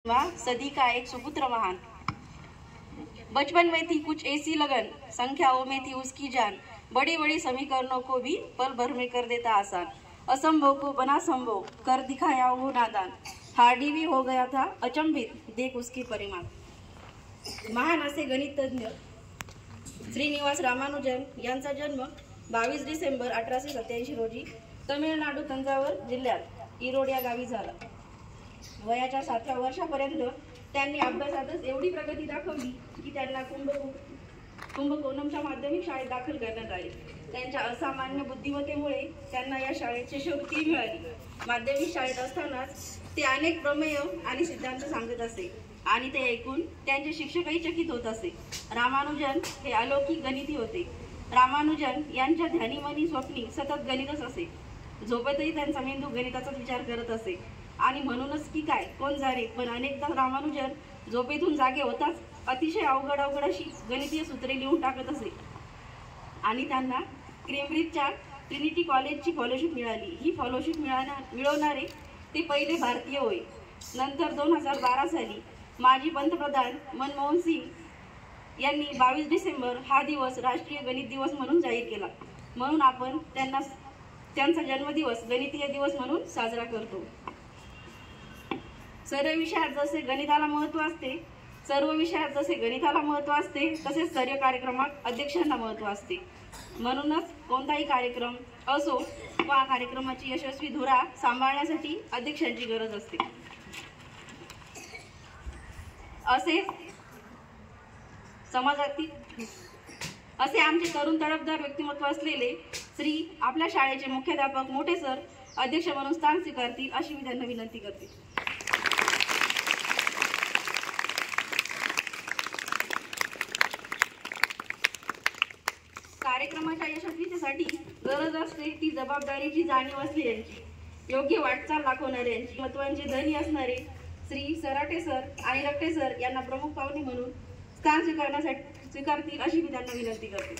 सदी का एक सुपुत्र महान। बचपन में थी कुछ ऐसी लगन, संख्याओं में थी उसकी जान, बड़ी बड़ी समीकरणों को भी पल भर में कर देता आसान, असंभव को बना संभव कर दिखाया वो नादान, हार्डी भी हो गया था अचंभित देख उसकी परिमाण। महान असे गणितज्ञ श्रीनिवास रामानुजन यांचा जन्म 22 डिसेंबर 1887 रोजी तमिळनाडू तंजावर जिल्ह्यात इरोड या गावी झाला। वयाच्या 7व्या वर्षापर्यंत त्यांनी अभ्यासातच एवढी प्रगती दाखवली की त्यांना कुंभकोणमच्या माध्यमिक शाळेत दाखल करण्यात आले। त्यांच्या असामान्य बुद्धिमत्तेमुळे त्यांना या शाळेत शिष्यवृत्ती मिळाली। माध्यमिक शाळेत असतानाच ते अनेक प्रमेय आणि सिद्धांत सांगत असे आणि ते ऐकून त्यांचे शिक्षकही चकित होत असे। रामानुजन हे अलौकिक गणिती होते। रामानुजन यांच्या ध्यानीमनी स्वप्नी सतत गणितच असे। झोपेतही त्यांचा मेंदू गणिताचाच विचार करत असे आणि म्हणूनच की काय कोण जाणे, पण अनेकदा रामानुजन झोपेतून जागे होताच अतिशय अवघड अशी गणितीय सूत्रे लिहून टाकत असे आणि त्यांना केम्ब्रिजच्या ट्रिनिटी कॉलेजची फॉलोशिप मिळाली। ही फॉलोशिप मिळवणारे ते पहिले भारतीय होय। नंतर 2012 साली माजी पंतप्रधान मनमोहन सिंग यांनी 22 डिसेंबर हा दिवस राष्ट्रीय गणित दिवस म्हणून जाहीर केला। म्हणून आपण त्यांचा जन्मदिवस गणितीय दिवस म्हणून साजरा करतो। सर्व विषयात जसे गणिताला महत्त्व असते तसेच सर्व कार्यक्रमात अध्यक्षांना महत्त्व असते। म्हणूनच कोणताही कार्यक्रम असो वा कार्यक्रमाची यशस्वी धुरा सांभाळण्यासाठी अध्यक्षांची गरज असते। असे आमचे तरुण तडफदार व्यक्तिमत्व असलेले श्री आपल्या शाळेचे मुख्याध्यापक मोठे सर अध्यक्ष म्हणून स्थान स्वीकारतील अशी मी त्यांना विनंती करते। कार्यक्रमाच्या यशस्वीतेसाठी गरज असते ती जबाबदारीची जाणीव असलेल्यांची, योग्य वाटचाल दाखवणाऱ्यांची। महत्त्वाचे धनी असणारे श्री सराटे सर आणि रट्टे सर यांना प्रमुख पाहुणे म्हणून स्थान स्वीकारतील अशी मी त्यांना विनंती करते।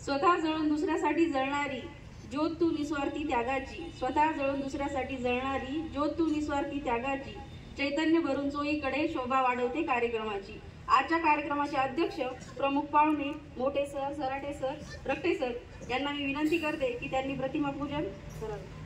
स्वतः जळून दुसऱ्यासाठी जळणारी ज्योत तू निस्वार्थी त्यागाची, स्वतः जळून दुसऱ्यासाठी जळणारी ज्योत तू निस्वार्थी त्यागाची, चैतन्य भरून चोहीकडे शोभा वाढवते कार्यक्रमाची। आजच्या कार्यक्रमाचे अध्यक्ष प्रमुख पाहुणे मोठे sir, Sarate sir, Ratte sir यांना मी विनंती करते की त्यांनी प्रतिमा पूजन करावे।